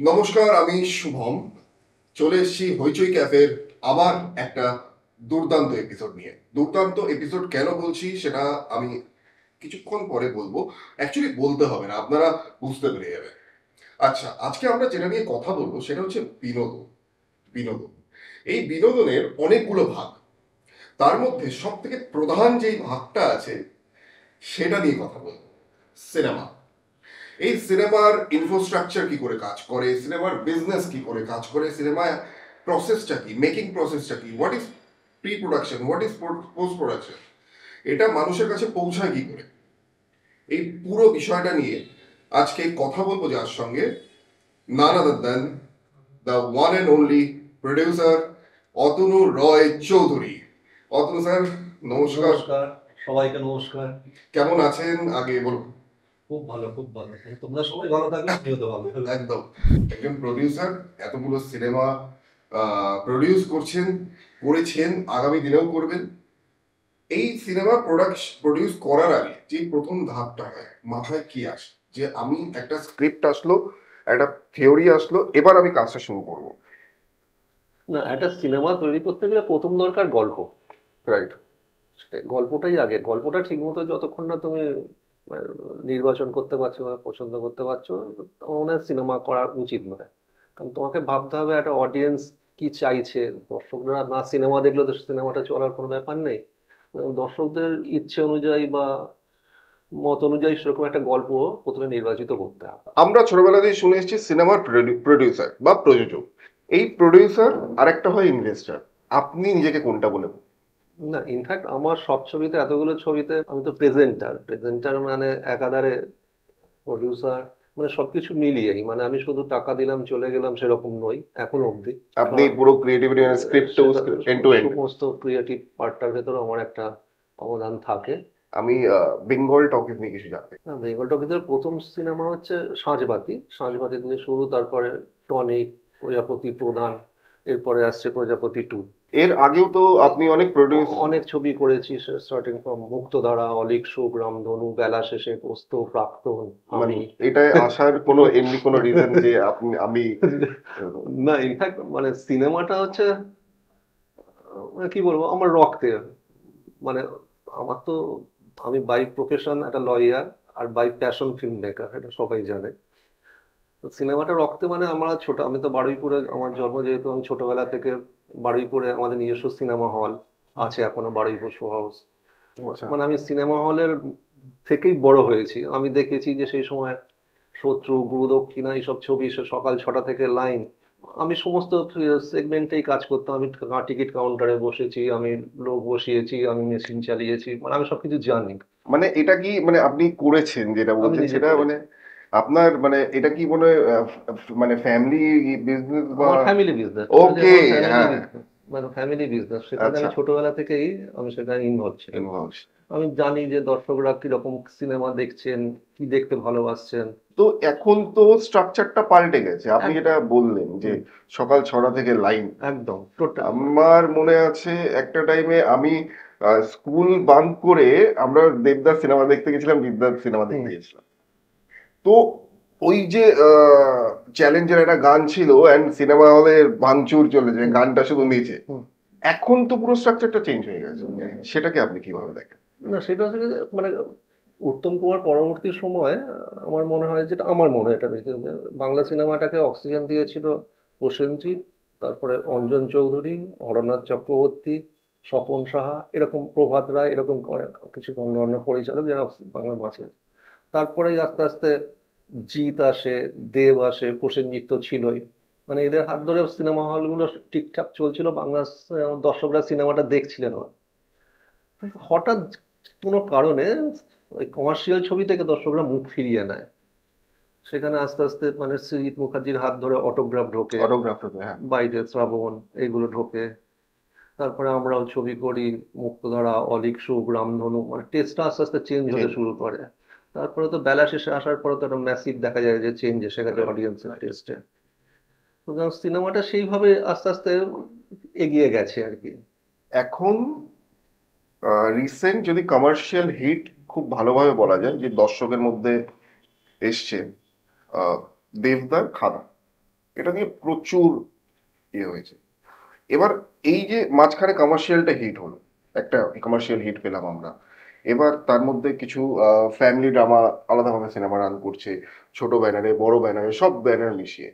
নমস্কার, আমি শুভম। চলে এসেছি হইচই ক্যাফের আবার একটা দুর্দান্ত এপিসোড নিয়ে। দুর্দান্ত এপিসোড কেন বলছি সেটা আমি কিছুক্ষণ পরে বলবো। অ্যাকচুয়ালি বলতে হবে না, আপনারা বুঝতে পেরে যাবেন। আচ্ছা, আজকে আমরা যেটা নিয়ে কথা বলবো সেটা হচ্ছে বিনোদন। বিনোদন, এই বিনোদনের অনেকগুলো ভাগ। তার মধ্যে সব থেকে প্রধান যেই ভাগটা আছে সেটা নিয়ে কথা বলবো, সিনেমা। এই সিনেমার ইনফ্রাস্ট্রাকচার কি করে কাজ করে, সিনেমার বিজনেস কি করে কাজ করে, সিনেমায় প্রসেসটা কি, মেকিং প্রসেসটা কি, what is pre production, what is post production, এটা মানুষের কাছে পৌঁছায় কি করে, এই পুরো বিষয়টা নিয়ে আজকে কথা বলবো যার সঙ্গে, none other than the one and only producer Atanu Roy Chowdhury. Atanu sir, নমস্কার। নমস্কার, সবাইকে নমস্কার। কেমন আছেন আগে বলুন। খুব ভালো, খুব ভালো। তোমরা সবাই ভালো থাকলে আমিও তো ভালো থাকবো। একদম। একজন প্রডিউসার, এতগুলো সিনেমা প্রডিউস করছেন, করেছেন, আগামী দিনেও করবেন। এই সিনেমা প্রডিউস করার আগে যে প্রথম ধাপটা হয়, মাথায় কি আসে যে আমি একটা স্ক্রিপ্ট আসলো, একটা থিওরি আসলো, এবার আমি কাজটা শুরু করব? না, একটা সিনেমা তৈরি করতে গেলে প্রথম দরকার গল্প। রাইট। গল্পটাই আগে। গল্পটা ঠিক মতো যতক্ষণ না তুমি আহ, নির্বাচন করতে পারছো বা পছন্দ করতে পারছো, আমার মনে হয় সিনেমা করা উচিত নয়। কারণ তোমাকে ভাবতে হবে একটা অডিয়েন্স কি চাইছে। দর্শকরা না সিনেমা দেখলে তো সিনেমাটা চলার কোনো ব্যাপার নেই। দর্শকদের ইচ্ছে অনুযায়ী বা মত অনুযায়ী সেরকম একটা গল্প প্রথমে নির্বাচিত করতে হবে। আমরা ছোটবেলা থেকে শুনে এসেছি সিনেমার প্রডিউসার বা প্রযোজক। এই প্রডিউসার আরেকটা হয় ইনভেস্টর। আপনি নিজেকে কোনটা বলে? না, ইনফ্যাক্ট আমার সব ছবিতে, এতগুলো ছবিতে আমি তো প্রেজেন্টার। প্রেজেন্টার মানে একাধারে প্রডিউসার, মানে সবকিছু মিলিয়েই। মানে আমি শুধু টাকা দিলাম চলে গেলাম সেরকম নই এখন অবধি। আপনি পুরো ক্রিয়েটিভিটি স্ক্রিপ্ট সেটা এন্ড টু এন্ড। সমস্ত ক্রিয়েটিভ পার্টটার ভেতরে আমার একটা অবদান থাকে। আমি বেঙ্গল টকিজ নিয়ে কিছু জানতে চাই। বেঙ্গল টকিজের প্রথম সিনেমা হচ্ছে সাঁঝবাতি। সাঁঝবাতি থেকে শুরু, তারপরে টনিক, প্রজাপতি প্রধান, এরপরে আসছে প্রজাপতি টু। এর আগেও তো আপনি অনেক প্রডিউস। অনেক ছবি করেছি, স্টার্টিং ফ্রম মুক্তধারা, অলিক সুখ, রামধনু, বেলা শেষে, পোস্ত, প্রাক্তন, মানে আমি। এটাই আসার কোনো এমনি কোনো রিজন যে আপনি আমি না, ইনফ্যাক্ট মানে সিনেমাটা হচ্ছে মানে কি বলবো, আমার রক্তে। মানে আমার তো, আমি বাই প্রফেশন একটা লয়ার, আর বাই প্যাশন ফিল্ম মেকার, এটা সবাই জানে। তো সিনেমাটা রক্তে, মানে আমরা ছোট, আমি তো বারুইপুরে আমার জন্ম, যেহেতু আমি ছোটবেলা থেকে বারুইপুরে আমাদের নিজস্ব সিনেমা হল আছে এখনো, বারুইপুর শো হাউস। আচ্ছা। মানে আমি সিনেমা হলের থেকেই বড় হয়েছি। আমি দেখেছি যে সেই সময় শত্রু, গুরুদক্ষিণা, এইসব ছবি সকাল 6টা থেকে লাইন। আমি সমস্ত সেগমেন্টেই কাজ করতাম। আমি টিকিট কাউন্টারে বসেছি, আমি লোক বসিয়েছি, আমি মেশিন চালিয়েছি, মানে আমি সবকিছু জানি। মানে এটা কি মানে আপনি করেছেন যেটা আমি বলছেন নিজে সেটা করেছি। মানে আপনার মানে এটা কি মনে হয়, মানে ফ্যামিলি বিজনেস বা? আমার ফ্যামিলি বিজনেস, টোটালি ওকে। আমার ফ্যামিলি হ্যাঁ। বিজনেস। মানে ফ্যামিলি বিজনেস, সেখানে আচ্ছা। আমি ছোটবেলা থেকেই আমি সেখানে ইনভলভ ছিলাম। Involved। আমি জানি যে দর্শকরা কিরকম সিনেমা দেখছেন, কি দেখতে ভালোবাসছেন। তো এখন তো স্ট্রাকচারটা পাল্টে গেছে, আপনি যেটা একদম। বললেন যে হুম। সকাল 6টা থেকে লাইন। একদম টোটাল। আমার মনে আছে একটা টাইমে আমি স্কুল বাঙ্ক করে আমরা দেবদাস সিনেমা দেখতে গেছিলাম, বিদ্যার সিনেমা হুম। দেখতে গেছিলাম। তো ওই যে চ্যালেঞ্জের একটা গান ছিল এন্ড সিনেমা হলে ভাঙচুর চলেছে, হুম। গানটা শুধু নিচে। হুম। এখন তো পুরো স্ট্রাকচারটা চেঞ্জ হয়ে গেছে। সেটাকে আপনি কিভাবে দেখেন? না, সেটা হচ্ছে যে মানে উত্তম কুমার পরবর্তী সময়ে আমার মনে হয়, যেটা আমার মনে হয়, এটা দেখে যে বাংলা সিনেমাটাকে অক্সিজেন দিয়েছিল প্রসেনজিৎ, তারপরে অঞ্জন চৌধুরী, হরনাথ চক্রবর্তী, স্বপন সাহা, এরকম প্রভাত রায়, এরকম কিছু অন্যান্য পরিচালক যারা বাংলা বাঁচে। তারপরে আস্তে আস্তে জিৎ আসে, দেব আসে, প্রসেনজিৎ তো ছিলই। মানে এদের হাত ধরে সিনেমা হলগুলো ঠিকঠাক চলছিল, বাংলা দর্শকরা সিনেমাটা দেখছিলেন। হঠাৎ কোনো কারণে ওই কমার্শিয়াল ছবি থেকে দর্শকরা মুখ ফিরিয়ে নেয়। সেখানে আস্তে আস্তে মানে সৃজিত মুখার্জির হাত ধরে অটোগ্রাফ ঢোকে, অটোগ্রাফ। হ্যাঁ। বাইরে শ্রাবণ, এগুলো ঢোকে। তারপরে আমরাও ছবি করি, মুক্তধারা, অলিক সুখ, রামধনু, মানে টেস্টটা আস্তে আস্তে চেঞ্জ হতে চেঞ্জ। শুরু করে। তারপরে তো বেলা শেষে আসার পরে তো একটা ম্যাসিভ দেখা যায় যে চেঞ্জ এসে গেছে অডিয়েন্সের টেস্টে। সুতরাং সিনেমাটা সেইভাবে আস্তে আস্তে এগিয়ে গেছে আর কি। এখন রিসেন্ট যদি কমার্শিয়াল হিট খুব ভালোভাবে বলা যায় যে দর্শকের মধ্যে এসছে, আহ, দেবদার খাদা। এটা নিয়ে প্রচুর হয়েছে। এবার এই যে মাঝখানে কমার্শিয়ালটা হিট হলো, একটা কমার্শিয়াল হিট পেলাম আমরা, এবার তার মধ্যে কিছু ফ্যামিলি ড্রামা আলাদাভাবে সিনেমা রান করছে, ছোট ব্যানারে বড় ব্যানারে সব ব্যানার মিশিয়ে,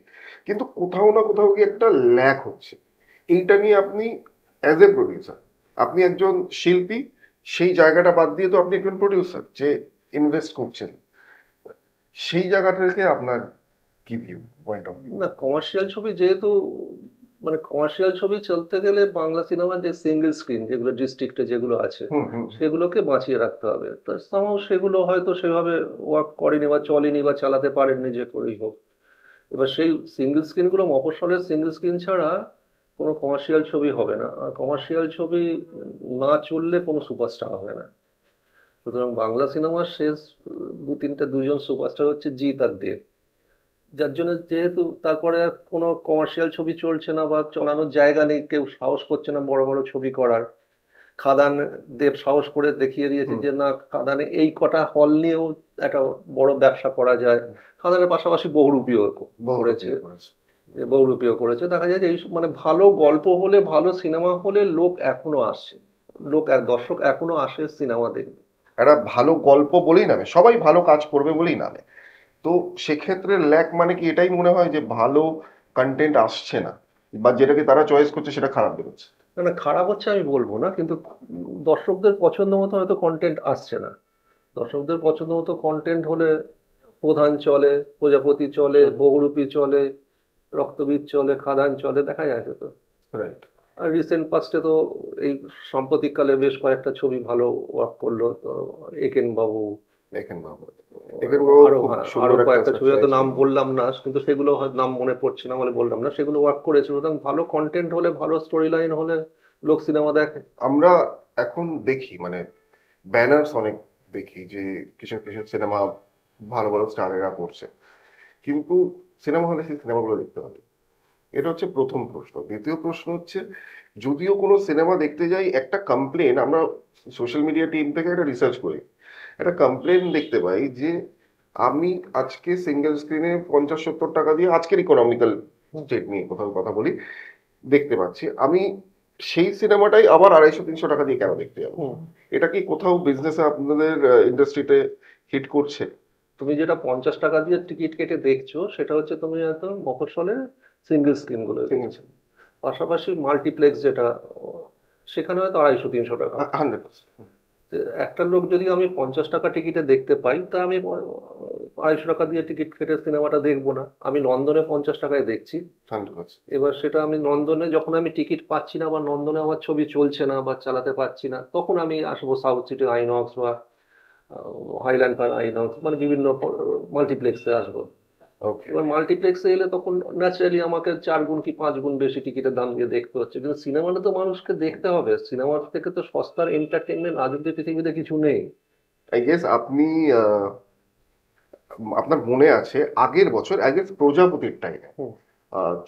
কিন্তু কোথাও না কোথাও কি একটা ল্যাক হচ্ছে। এইটা নিয়ে আপনি অ্যাজ এ প্রডিউসার, আপনি একজন শিল্পী, সেই জায়গাটা বাদ দিয়ে তো আপনি একজন প্রডিউসার যে ইনভেস্ট করছেন, সেই জায়গাটা থেকে আপনার কি ভিউ, পয়েন্ট অফ ভিউ? না, কমার্শিয়াল ছবি যেহেতু, মানে কমার্শিয়াল ছবি চলতে গেলে বাংলা সিনেমার যে সিঙ্গেল স্ক্রিন যেগুলো ডিস্ট্রিক্টে যেগুলো আছে হুম হুম। সেগুলোকে বাঁচিয়ে রাখতে হবে। তো somehow সেগুলো হয়তো সেভাবে ওয়ার্ক করেনি বা চলেনি বা চালাতে পারেননি, যে করেই হোক। এবার সেই সিঙ্গেল স্ক্রিনগুলো, মফস্বলের সিঙ্গেল স্ক্রিন ছাড়া কোনো কমার্শিয়াল ছবি হবে না, আর কমার্শিয়াল ছবি না চললে কোনো সুপারস্টার হবে না। সুতরাং বাংলা সিনেমার শেষ দুজন সুপারস্টার হচ্ছে জিৎ আর দেব, যার জন্য যেহেতু তারপরে আর কোনো কমার্শিয়াল ছবি চলছে না বা চলানোর জায়গা নেই, কেউ সাহস করছে না বড় বড় ছবি করার। খাদান, দেব সাহস করে দেখিয়ে দিয়েছে হুম। যে না, খাদানে এই কটা হল নিয়েও একটা বড় ব্যবসা করা যায়। খাদানের পাশাপাশি বহুরূপীও করেছে, বহুরূপী করেছে। বহুরূপীও করেছে। দেখা যায় যে এই মানে ভালো গল্প হলে, ভালো সিনেমা হলে লোক এখনো আসছে, দর্শক এখনো আসে সিনেমা দেখতে। একটা ভালো গল্প বলেই নামে, সবাই ভালো কাজ করবে বলেই নামে। তো সেক্ষেত্রে ল্যাক মানে কি, এটাই মনে হয় যে ভালো কন্টেন্ট আসছে না, বা যেটাকে তারা চয়েস করছে সেটা খারাপ বেরোচ্ছে? না না, খারাপ হচ্ছে আমি বলবো না, কিন্তু দর্শকদের পছন্দ মতো হয়তো কন্টেন্ট আসছে না। দর্শকদের পছন্দ মতো কন্টেন্ট হলে প্রধান চলে, প্রজাপতি চলে, হুম। বহুরূপী চলে, রক্তবীজ চলে, খাদান চলে, দেখা যাচ্ছে তো। রাইট। আর রিসেন্ট পাস্টে তো এই সাম্প্রতিককালে বেশ কয়েকটা ছবি ভালো ওয়ার্ক করলো তো, একেন বাবু, দেখেন বাবু, এখানে বাবু আরো, খুব হ্যাঁ, আরো সুন্দর একটা কয়েকটা ছবি হয়তো সারপ্রাইজ নাম হলো। বললাম না, কিন্তু সেগুলো হয়তো নাম মনে পড়ছে না বলে বললাম না, সেগুলো ওয়ার্ক করেছে। সুতরাং ভালো কন্টেন্ট হলে, ভালো স্টোরি লাইন হলে লোক সিনেমা দেখে। আমরা এখন দেখি মানে ব্যানার্স অনেক দেখি যে কিশোর কিশোর সিনেমা ভালো ভালো স্টারেরা করছে, কিন্তু সিনেমা হলে সেই সিনেমাগুলো দেখতে হবে। এটা হচ্ছে প্রথম প্রশ্ন। দ্বিতীয় প্রশ্ন হচ্ছে, যদিও কোনো সিনেমা দেখতে যাই, একটা কমপ্লেন আমরা সোশ্যাল মিডিয়া টিম থেকে একটা রিসার্চ করি, একটা কমপ্লেন দেখতে পাই যে আমি আজকে সিঙ্গেল স্ক্রিনে 50-70 টাকা দিয়ে, আজকের ইকোনমিক্যাল স্টেট নিয়ে কোথাও কথা বলি, দেখতে পাচ্ছি, আমি সেই সিনেমাটাই আবার 250-300 টাকা দিয়ে কেন দেখতে যাবো? হুম। এটা কি কোথাও বিজনেসে আপনাদের ইন্ডাস্ট্রিতে হিট করছে? তুমি যেটা 50 টাকা দিয়ে টিকিট কেটে দেখছো সেটা হচ্ছে তুমি হয়তো মফস্বলে সিঙ্গেল স্ক্রিন গুলো দেখছো। পাশাপাশি মাল্টিপ্লেক্স যেটা, সেখানে হয়তো 250-300 টাকা। 100%। তো একটা লোক যদি আমি 50 টাকা টিকিটে দেখতে পাই, তা আমি 250 টাকা দিয়ে টিকিট কেটে সিনেমাটা দেখবো না, আমি নন্দনে 50 টাকায় দেখছি। 100%। এবার সেটা আমি নন্দনে, যখন আমি টিকিট পাচ্ছি না বা নন্দনে আমার ছবি চলছে না বা চালাতে পারছি না, তখন আমি আসবো সাউথ সিটি আইনক্স বা হাইল্যান্ড পার আইনক্স, মানে বিভিন্ন মাল্টিপ্লেক্সে আসবো। ওকে। এবার মাল্টিপ্লেক্সে এলে তখন ন্যাচারালি আমাকে 4 গুণ কি 5 গুণ বেশি টিকিটের দাম দিয়ে দেখতে হচ্ছে, কিন্তু সিনেমাটা তো মানুষকে দেখতে হবে। সিনেমার থেকে তো সস্তার এন্টারটেনমেন্ট আজ অব্দি পৃথিবীতে কিছু নেই। আই গেস আপনি আহ, আপনার মনে আছে আগের বছর, আই গেস প্রজাপতির টাইমে হুম।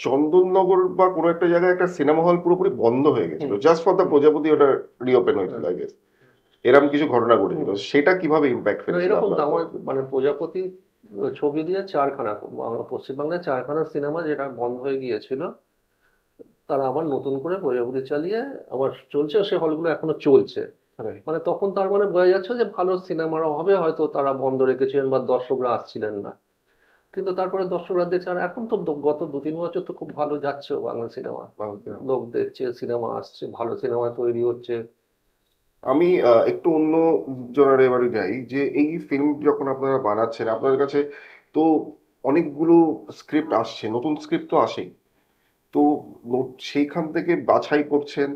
চন্দননগর বা কোনো একটা জায়গায় একটা সিনেমা হল পুরোপুরি বন্ধ হয়ে গেছিল, হুম। জাস্ট ফর দ্য হুম। প্রজাপতি, ওটা রিওপেন হয়েছিল হ্যাঁ। I guess. এরকম কিছু ঘটনা ঘটেছিল, হুম। সেটা কিভাবে ইম্প্যাক্ট না, ফেলেছিল এরকম তো আপনার উপর? আমার, মানে প্রজাপতি ছবি দিয়ে চারখানা, পশ্চিমবাংলায় চারখানা সিনেমা যেটা বন্ধ হয়ে গিয়েছিল, তারা আবার নতুন করে প্রজাপতি চালিয়ে আবার চলছে, সে হলগুলো এখনো চলছে। Right. মানে তখন তার মানে বোঝা যাচ্ছে যে ভালো সিনেমার অভাবে হয়তো তারা বন্ধ রেখেছিলেন বা দর্শকরা আসছিলেন না। কিন্তু তারপরে দর্শকরা দেখছে, আর এখন তো গত 2-3 বছর তো খুব ভালো যাচ্ছে বাংলা সিনেমা। লোক দেখছে, সিনেমা আসছে, ভালো সিনেমা তৈরি হচ্ছে। আমি একটু অন্য জনারে এবারে যাই, যে এই ফিল্ম যখন আপনারা বানাচ্ছেন আপনাদের কাছে তো অনেকগুলো স্ক্রিপ্ট আসছে, নতুন স্ক্রিপ্ট তো আসেই, তো সেইখান থেকে বাছাই করছেন,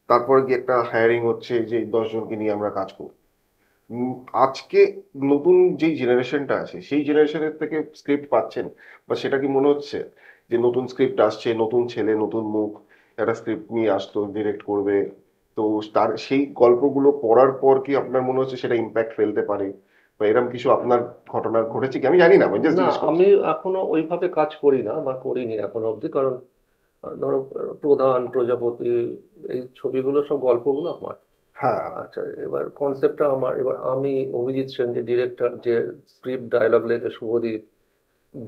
তারপরে কি একটা হায়ারিং হচ্ছে যে 10 জনকে নিয়ে আমরা কাজ করব। উম, আজকে নতুন যেই জেনারেশনটা আছে সেই জেনারেশনের থেকে স্ক্রিপ্ট পাচ্ছেন, বা সেটা কি মনে হচ্ছে যে নতুন স্ক্রিপ্ট আসছে, নতুন ছেলে নতুন মুখ একটা স্ক্রিপ্ট নিয়ে আসতো, ডিরেক্ট করবে, তো তার সেই গল্পগুলো পড়ার পর কি আপনার মনে হচ্ছে সেটা ইম্প্যাক্ট ফেলতে পারে, বা এরকম কিছু আপনার ঘটনা ঘটেছে কি? আমি জানি না, আমি জাস্ট না, জিজ্ঞেস করছি। আমি এখনো ওইভাবে কাজ করি না বা করিনি এখনো অবধি, কারণ ধরো প্রধান, প্রজাপতি, এই ছবিগুলো সব গল্পগুলো আমার। হ্যাঁ। আচ্ছা, এবার কনসেপ্টটা আমার, এবার আমি, অভিজিৎ সেন যে ডিরেক্টর, যে স্ক্রিপ্ট ডায়লগ লেখে শুভদীপ,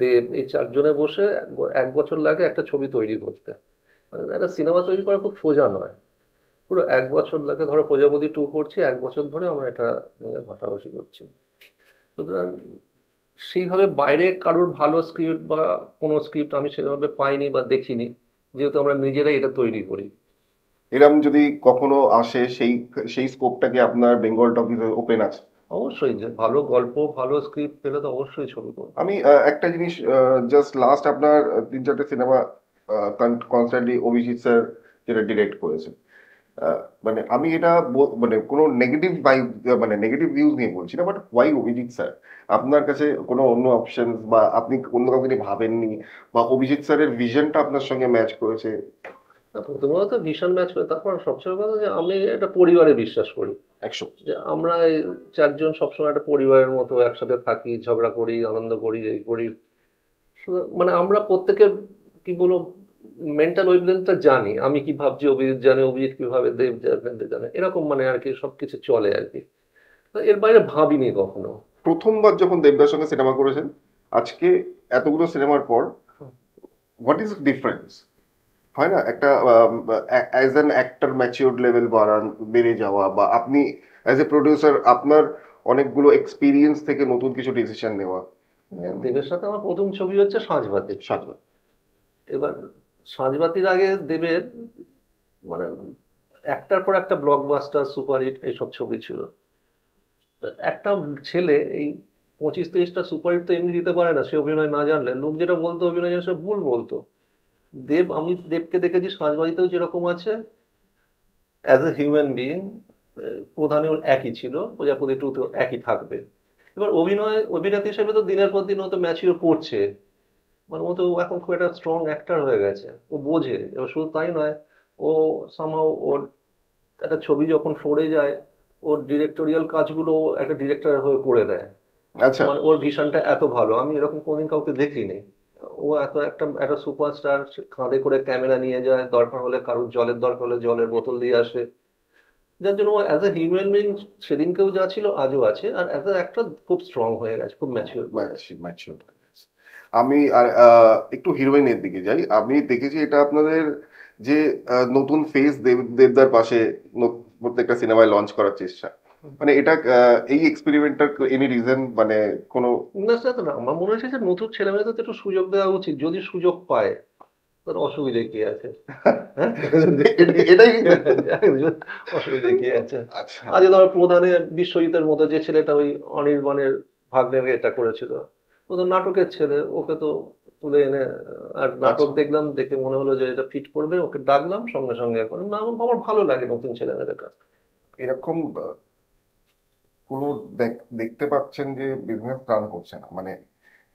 দেব, এই চারজনে বসে 1 বছর লাগে একটা ছবি তৈরি করতে। মানে একটা সিনেমা তৈরি করা খুব সোজা নয়, পুরো 1 বছর লাগে। ধরো প্রজাপতি 2 করছি, 1 বছর ধরে আমরা এটা নিয়ে ঘাটাঘাটি করছি। সুতরাং সেইভাবে বাইরে কারোর ভালো স্ক্রিপ্ট বা কোনো স্ক্রিপ্ট আমি সেভাবে পাইনি বা দেখিনি, যেহেতু আমরা নিজেরাই এটা তৈরি করি। এরম যদি কখনো আসে, সেই সেই স্কোপটা কি আপনার বেঙ্গল টকিজে ওপেন আছে? অবশ্যই, যে ভালো গল্প ভালো স্ক্রিপ্ট পেলে তো অবশ্যই ছবি করবো। আমি একটা জিনিস, জাস্ট লাস্ট আপনার 3-4টে সিনেমা কনস্ট্যান্টলি অভিজিৎ স্যার যেটা ডিরেক্ট করেছেন, মানে আমি এটা মানে কোনো নেগেটিভ ভাইব, মানে নেগেটিভ ভিউজ নিয়ে বলছি না, বাট ওয়াই অভিজিৎ স্যার? আপনার কাছে কোনো অন্য অপশন বা আপনি অন্য কাউকে নিয়ে ভাবেননি, বা অভিজিৎ স্যারের ভিশনটা আপনার সঙ্গে ম্যাচ করেছে? না, প্রথমত ভীষণ ম্যাচ করে, তারপর সবচেয়ে বড় কথা যে আমি একটা পরিবারে বিশ্বাস করি, 100। যে আমরা এই চারজন সবসময় একটা পরিবারের মতো একসাথে থাকি, ঝগড়া করি, আনন্দ করি, এই করি। মানে আমরা প্রত্যেকে কি বলবো, মেন্টাল ওয়েভলেন্থটা জানি, আমি কি ভাবছি অভিজিৎ জানে, অভিজিৎ কিভাবে, দেব জানে, দেব জানে, এরকম মানে আর কি সবকিছু চলে আর কি। তো এর বাইরে ভাবিনি কখনো। প্রথমবার যখন দেবদার সঙ্গে সিনেমা করেছেন, আজকে এতগুলো সিনেমার পর, হোয়াট ইজ ডিফারেন্স? হয় না একটা, as an actor matured level বাড়ান, বেড়ে যাওয়া, বা আপনি অ্যাজ এ প্রডিউসার আপনার অনেকগুলো এক্সপিরিয়েন্স থেকে নতুন কিছু ডিসিশন নেওয়া। দেবের সাথে আমার প্রথম ছবি হচ্ছে সাঁঝবাতি। সাধনা। এবার সাঁঝবাতির আগে দেবের মানে একটার পর একটা ব্লকবাস্টার সুপারহিট এইসব ছবি ছিল। একটা ছেলে এই 25-30টা সুপারহিট তো এমনি দিতে পারে না, সে অভিনয় না জানলে। লোক যেটা বলতো অভিনয় জানলে সে ভুল বলতো। আমি দেবকে দেখেছি সাঁঝবাতিতেও যেরকম আছে, অ্যাজ এ হিউম্যান বিইং, প্রধানেও একই ছিল, প্রজাপতি 2তেও একই থাকবে। এবার অভিনেতা হিসেবে তো দিনের পর দিন ও তো ম্যাচিওর করছে, মানে ও তো এখন খুব একটা স্ট্রং অ্যাক্টর হয়ে গেছে, ও বোঝে। এবার শুধু তাই নয়, ও সামহাও ওর একটা ছবি যখন সরে যায়, ওর ডিরেক্টোরিয়াল কাজগুলো ও একটা ডিরেক্টর হয়ে করে দেয়। আচ্ছা। মানে ওর ভিশনটা এত ভালো, আমি এরকম কোনদিন কাউকে দেখিনি। ও এত একটা একটা সুপারস্টার, কাঁধে করে ক্যামেরা নিয়ে যায়, দরকার হলে কারোর জলের দরকার হলে জলের বোতল দিয়ে আসে। যার জন্য ও অ্যাজ এ হিউম্যান বিং সেদিনকেও যা ছিল আজও আছে, আর অ্যাজ এ একটা খুব স্ট্রং হয়ে গেছে, খুব ম্যাচিওর হয়ে গেছে। ম্যাচিউরড। আমি আর একটু হিরোইনের দিকে যাই। আমি দেখেছি এটা আপনাদের যে নতুন ফেস দেবদার পাশে প্রত্যেকটা সিনেমায় লঞ্চ করার চেষ্টা, মানে এটা এই এক্সপেরিমেন্টটার এনি রিজন, মানে কোনো? না সেটা তো না, আমার মনে হচ্ছে যে নতুন ছেলেমেয়েদের তো একটু সুযোগ দেওয়া উচিত, যদি সুযোগ পায়। তার অসুবিধে কি আছে? হ্যাঁ? এটাই। অসুবিধে কি আছে? আচ্ছা। আজ ধরো প্রধানের বিশ্বজিতের মতো যে ছেলেটা ওই অনির্বাণের ভাগ্নের এটা করেছিল, ও তো নাটকের ছেলে, ওকে তো তুলে এনে আর নাটক আচ্ছা, দেখলাম, দেখে মনে হলো যে এটা ফিট করবে, ওকে ডাকলাম, সঙ্গে সঙ্গে এখন না, আমার ভালো লাগে নতুন ছেলেমেয়েদের কাজ। এরকম কোনো দেখতে পাচ্ছেন যে বিজনেস রান করছে না, মানে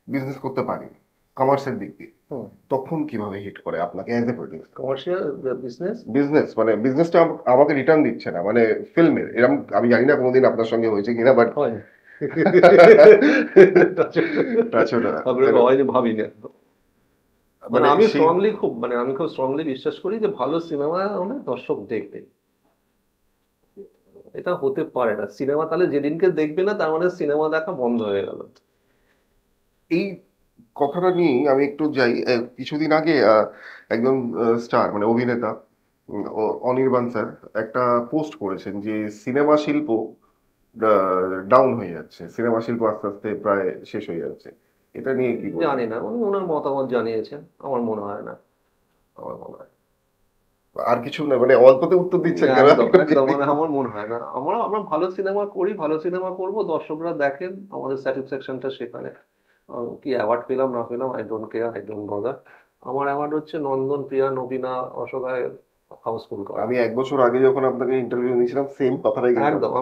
বিজনেস করতে পারি কমার্সের দিক দিয়ে, হুম। তখন কিভাবে হিট করে আপনাকে as a producer? Commercial business business মানে বিজনেসটা আমাকে রিটার্ন দিচ্ছে না, মানে ফিল্মের এরকম আমি জানি না কোনোদিন আপনার সঙ্গে হয়েছে কিনা, বাট হয়। তাছাড়া তারপরে হয়নি, ভাবি না। মানে মানে আমি সেই স্ট্রংলি খুব মানে আমি খুব স্ট্রংলি বিশ্বাস করি যে ভালো সিনেমা হলে দর্শক দেখবে। এটা হতে পারে না, সিনেমা তাহলে যেদিনকে দেখবে না তার মানে সিনেমা দেখা বন্ধ হয়ে গেল। এই কথাটা নিয়েই আমি একটু যাই। কিছুদিন আগে একজন স্টার মানে অভিনেতা, অনির্বাণ স্যার একটা পোস্ট করেছেন যে সিনেমা শিল্প ডাউন হয়ে যাচ্ছে, সিনেমা শিল্প আস্তে আস্তে প্রায় শেষ হয়ে যাচ্ছে। এটা নিয়ে কি বলবেন? জানি না, উনি ওনার মতামত জানিয়েছেন, আমার মনে হয় না। আমার মনে হয় আর কিছু না, মানে অল্পতে উত্তর দিচ্ছেন না, কেন? একদম একদম, মানে আমার মনে হয় না। আমরা আমরা ভালো সিনেমা করি, ভালো সিনেমা করব, দর্শকরা দেখেন, আমাদের স্যাটিসফ্যাকশনটা সেখানে। কি অ্যাওয়ার্ড পেলাম না পেলাম, I don't care, I don't bother. আমার অ্যাওয়ার্ড হচ্ছে নন্দন, প্রিয়া, নবীনা, অশোকায় হাউসফুল করা। আমি 1 বছর আগে যখন আপনাকে ইন্টারভিউ নিয়েছিলাম সেম কথাটাই কিন্তু একদম,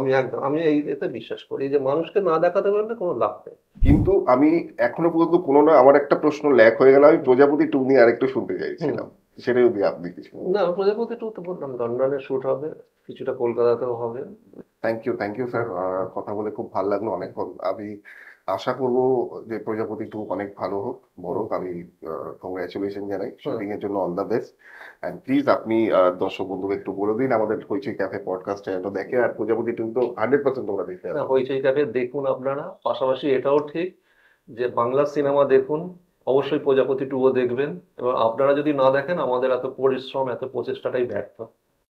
আমি এই এতে বিশ্বাস করি যে মানুষকে না দেখাতে পারলে কোনো লাভ নেই। কিন্তু আমি এখনো পর্যন্ত কোনো না, আমার একটা প্রশ্ন ল্যাক হয়ে গেল, আমি প্রজাপতি 2 নিয়ে আরেকটু শুনতে হুম। চাইছিলাম, সেটা যদি আপনি কিছু। না, প্রজাপতি 2 তো বললাম লন্ডনে শুট হবে, কিছুটা কলকাতাতেও হবে। থ্যাংক ইউ স্যার, কথা বলে খুব ভালো লাগলো অনেকক্ষণ। আমি আশা করব যে প্রজাপতি 2 অনেক ভালো হোক, বড় হুম। হোক। আমি কংগ্রাচুলেশন জানাই হুম। শুটিং এর জন্য, all the best. And please আপনি দর্শক বন্ধুকে একটু বলে দিন আমাদের হইচই ক্যাফে পডকাস্ট যেন দেখে, আর প্রজাপতি 2 তো 100% তোমরা দেখতে না, হবে। হইচই ক্যাফে দেখুন আপনারা, পাশাপাশি এটাও ঠিক যে বাংলা সিনেমা দেখুন, অবশ্যই প্রজাপতি 2ও দেখবেন, এবং আপনারা যদি না দেখেন আমাদের এত পরিশ্রম এত প্রচেষ্টাটাই ব্যর্থ।